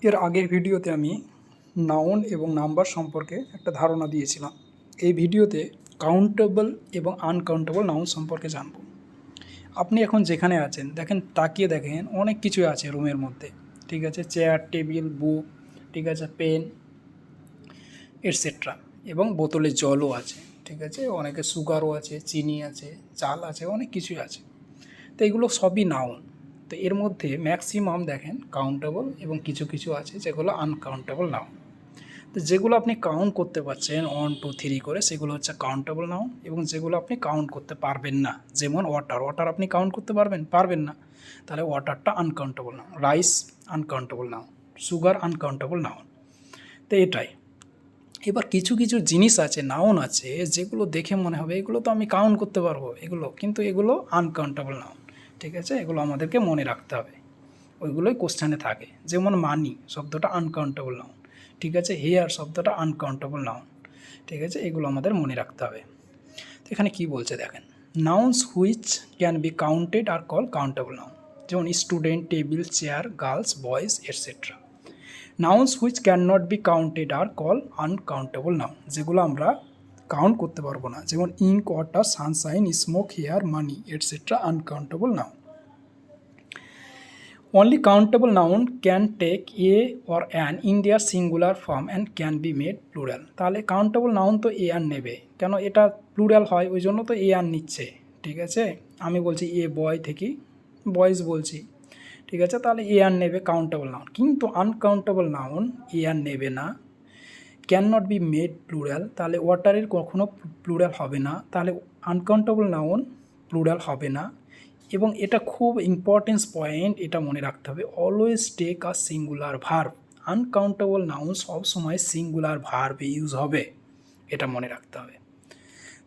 এর আগের ভিডিওতে আমি নাউন এবং নাম্বার সম্পর্কে একটা ধারণা দিয়েছিলাম। এই ভিডিওতে কাউন্টেবল এবং আনকাউন্টেবল নাউন সম্পর্কে জানব। আপনি এখন যেখানে আছেন দেখেন, তাকিয়ে দেখেন অনেক কিছুই আছে রুমের মধ্যে, ঠিক আছে, চেয়ার, টেবিল, বুক, ঠিক আছে, পেন এটসেট্রা, এবং বোতলে জলও আছে, ঠিক আছে, অনেকে সুগারও আছে, চিনি আছে, চাল আছে, অনেক কিছুই আছে। তো এগুলো সবই নাউন। তো এর মধ্যে ম্যাক্সিমাম দেখেন কাউন্টেবল এবং কিছু কিছু আছে যেগুলো আনকাউন্টেবল নাউন। তো যেগুলো আপনি কাউন্ট করতে পারছেন 1 2 3 করে, সেগুলো হচ্ছে কাউন্টেবল নাউন। এবং যেগুলো আপনি কাউন্ট করতে পারবেন না, যেমন ওয়াটার আপনি কাউন্ট করতে পারবেন না, তাহলে ওয়াটারটা uncountable noun. Rice uncountable noun, sugar uncountable noun. তো এটাই। এবার কিছু কিছু জিনিস আছে, নাউন আছে, যেগুলো দেখে মনে হবে এগুলো তো আমি কাউন্ট করতে পারবো, এগুলো কিন্তু এগুলো আনকাউন্টেবল নাউন, ঠিক আছে। এগুলো আমাদেরকে মনে রাখতে হবে, ওইগুলোই কোশ্চেনে থাকে। যেমন মানি শব্দটা আনকাউন্টেবল নাউন, ঠিক আছে, হেয়ার শব্দটা আনকাউন্টেবল নাউন, ঠিক আছে, এগুলো আমাদের মনে রাখতে হবে। তো এখানে কী বলছে দেখেন, nouns which can be counted are call countable noun. যেমন student, table, chair, girls, boys etcetera. Nouns which can not be counted are call uncountable noun. যেগুলো আমরা কাউন্ট করতে পারবো না, যেমন ink, water, sunshine, smoke, hair, money etcetera uncountable noun. Only countable noun can take a or an in their singular form and can be made plural. তাহলে countable noun তো এ আর নেবে, কেন এটা প্লুরাল হয় ওই জন্য তো এ আর নিচ্ছে, ঠিক আছে। আমি বলছি এ বয় থেকে বয়েজ বলছি, ঠিক আছে, তাহলে এ আর নেবে কাউন্টেবল নাউন। কিন্তু আনকাউন্টেবল নাউন এ আর নেবে না। Can not be made plural, তাহলে ওয়াটারের কখনো প্লুরাল হবে না, তাহলে আনকাউন্টেবল নাউন প্লুরাল হবে না। এবং এটা খুব ইম্পর্টেন্স পয়েন্ট, এটা মনে রাখতে হবে, always take a singular verb. Uncountable noun সবসময় সিঙ্গুলার ভার্বে ইউজ হবে, এটা মনে রাখতে হবে।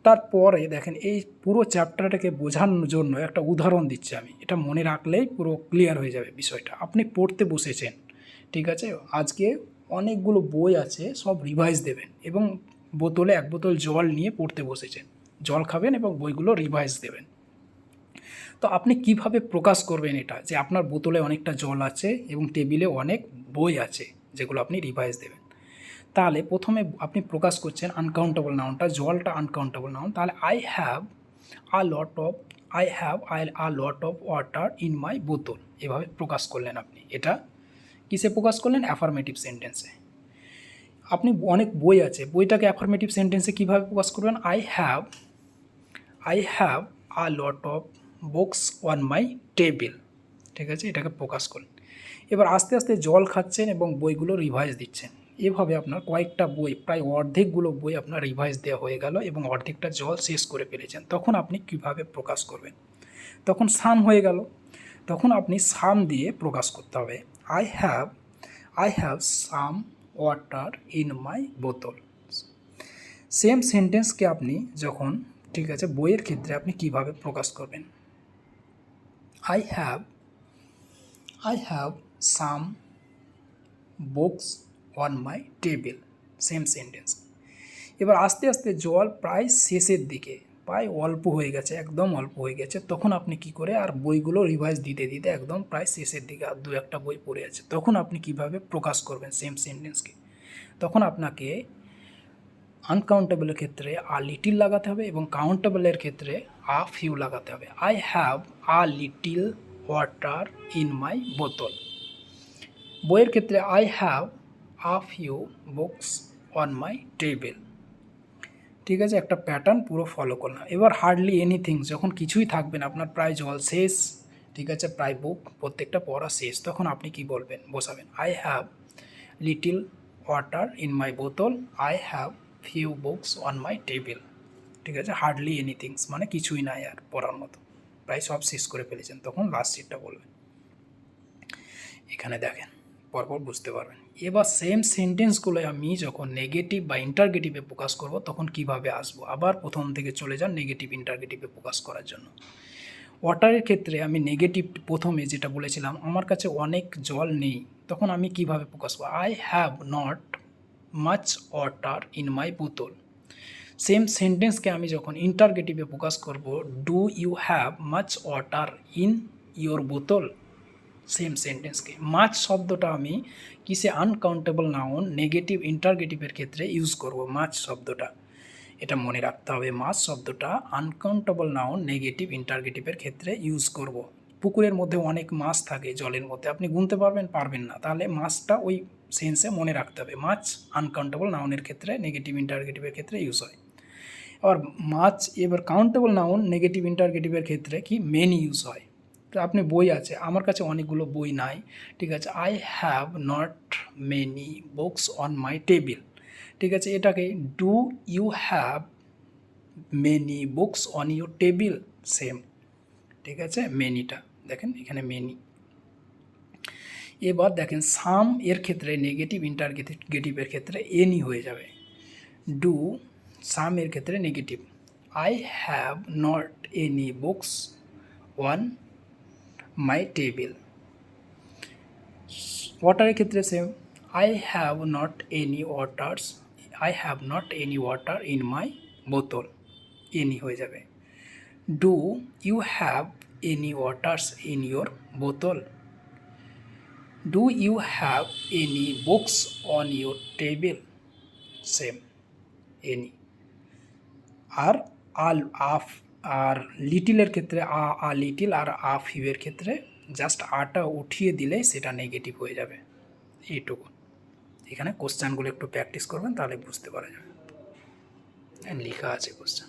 তারপরে দেখেন, এই পুরো চ্যাপ্টারটাকে বোঝানোর জন্য একটা উদাহরণ দিচ্ছি আমি, এটা মনে রাখলেই পুরো ক্লিয়ার হয়ে যাবে বিষয়টা। আপনি পড়তে বসেছেন, ঠিক আছে, আজকে অনেকগুলো বই আছে, সব রিভাইজ দেবেন এবং বোতলে 1 বোতল জল নিয়ে পড়তে বসেছেন, জল খাবেন এবং বইগুলো রিভাইজ দেবেন। তো আপনি কিভাবে প্রকাশ করবেন এটা, যে আপনার বোতলে অনেকটা জল আছে এবং টেবিলে অনেক বই আছে যেগুলো আপনি রিভাইজ দেবেন। তাহলে প্রথমে আপনি প্রকাশ করছেন আনকাউন্টেবল নাউনটা, জলটা আনকাউন্টেবল নাউন, তাহলে I have a lot of water in my বোতল, এভাবে প্রকাশ করলেন আপনি। এটা কিসে প্রকাশ করলেন? অ্যাফার্মেটিভ সেন্টেন্সে। আপনি অনেক বই আছে, বইটাকে অ্যাফার্মেটিভ সেন্টেন্সে কীভাবে প্রকাশ করবেন? I have a lot of books on my table, ঠিক আছে, এটাকে প্রকাশ করুন। এবার আস্তে আস্তে জল খাচ্ছেন এবং বইগুলো রিভাইজ দিচ্ছেন। এভাবে আপনার কয়েকটা বই, প্রায় অর্ধেকগুলো বই আপনার রিভাইজ দেওয়া হয়ে গেল এবং অর্ধেকটা জল শেষ করে ফেলেছেন। তখন আপনি কিভাবে প্রকাশ করবেন? তখন সাম হয়ে গেল, তখন আপনি সাম দিয়ে প্রকাশ করতে হবে। I have some water in my বোতল। সেম সেন্টেন্সকে আপনি যখন, ঠিক আছে, বইয়ের ক্ষেত্রে আপনি কিভাবে প্রকাশ করবেন? I have some books on my table, same sentence. এবার আস্তে আস্তে জল প্রায় শেষের দিকে, প্রায় অল্প হয়ে গেছে, একদম অল্প হয়ে গেছে, তখন আপনি কি করে, আর বইগুলো রিভাইজ দিতে দিতে একদম প্রায় শেষের দিকে, আর 2-1টা বই পড়ে আছে, তখন আপনি কিভাবে প্রকাশ করবেন সেম সেন্টেন্সকে? তখন আপনাকে আনকাউন্টেবলের ক্ষেত্রে আ লিটিল লাগাতে হবে এবং কাউন্টেবলের ক্ষেত্রে আ ফিউ লাগাতে হবে। I have a little water in my বোতল। বইয়ের ক্ষেত্রে I have a few books on my table, ঠিক আছে, একটা প্যাটার্ন পুরো ফলো করলাম। এবার হার্ডলি এনিথিং, যখন কিছুই থাকবে না, আপনার প্রায় জল শেষ, ঠিক আছে, প্রায় বুক প্রত্যেকটা পড়া শেষ, তখন আপনি কি বলবেন, বসাবেন I have little water in my বোতল, I have few books on my table, ঠিক আছে। হার্ডলি এনিথিংস মানে কিছুই নাই আর পড়ার মতো, প্রায় সব শেষ করে ফেলেছেন, তখন লাস্ট সিটটা বলবেন। এখানে দেখেন, পরপর বুঝতে পারবেন। এবার সেম সেন্টেন্সগুলো আমি যখন নেগেটিভ বা ইন্টারগেটিভে প্রকাশ করব, তখন কিভাবে আসবো? আবার প্রথম থেকে চলে যান নেগেটিভ ইন্টারগেটিভে প্রকাশ করার জন্য। ওয়াটারের ক্ষেত্রে আমি নেগেটিভ প্রথমে যেটা বলেছিলাম, আমার কাছে অনেক জল নেই, তখন আমি কিভাবে প্রকাশ করব? I have not much water in my বোতল। সেম সেন্টেন্সকে আমি যখন ইন্টারগেটিভে প্রকাশ করব, do you have much water in your বোতল। সেম সেন্টেন্সকে। মাছ শব্দটা আমি কিসে আনকাউন্টেবল নাউন নেগেটিভ ইন্টারগেটিভের ক্ষেত্রে ইউজ করব। মাছ শব্দটা এটা মনে রাখতে হবে, মাছ শব্দটা আনকাউন্টেবল নাউন নেগেটিভ ইন্টারগেটিভের ক্ষেত্রে ইউজ করব। পুকুরের মধ্যে অনেক মাছ থাকে, জলের মধ্যে আপনি গুনতে পারবেন না, তাহলে মাছটা ওই সেন্সে মনে রাখতে হবে। মাছ আনকাউন্টেবল নাউনের ক্ষেত্রে নেগেটিভ ইন্টারগেটিভের ক্ষেত্রে ইউজ হয়। আবার মাছ এবার কাউন্টেবল নাউন নেগেটিভ ইন্টারগেটিভের ক্ষেত্রে কি মেনি ইউজ হয়। তো আপনি বই আছে, আমার কাছে অনেকগুলো বই নাই, ঠিক আছে, I have not many books on my table, ঠিক আছে, এটাকে do you have many books on your table, same, ঠিক আছে, মেনিটা দেখেন এখানে মেনি। এবার দেখেন সাম এর ক্ষেত্রে নেগেটিভ ইন্টারগেটিভের ক্ষেত্রে এনি হয়ে যাবে। ডু সাম এর ক্ষেত্রে negative, I have not any books on my table. ওয়াটারের ক্ষেত্রে same, I have not any water in my বোতল, এনি হয়ে যাবে। Do you have any waters in your বোতল। Do you have any books on your table, same, any. আর আফ আর লিটিলের ক্ষেত্রে আ লিটিল আর ফিউয়ের ক্ষেত্রে জাস্ট আটা উঠিয়ে দিলেই সেটা নেগেটিভ হয়ে যাবে, এইটুকু। এখানে কোশ্চেনগুলো একটু প্র্যাকটিস করবেন, তাহলে বুঝতে পারা যাবে, লেখা আছে কোশ্চেন।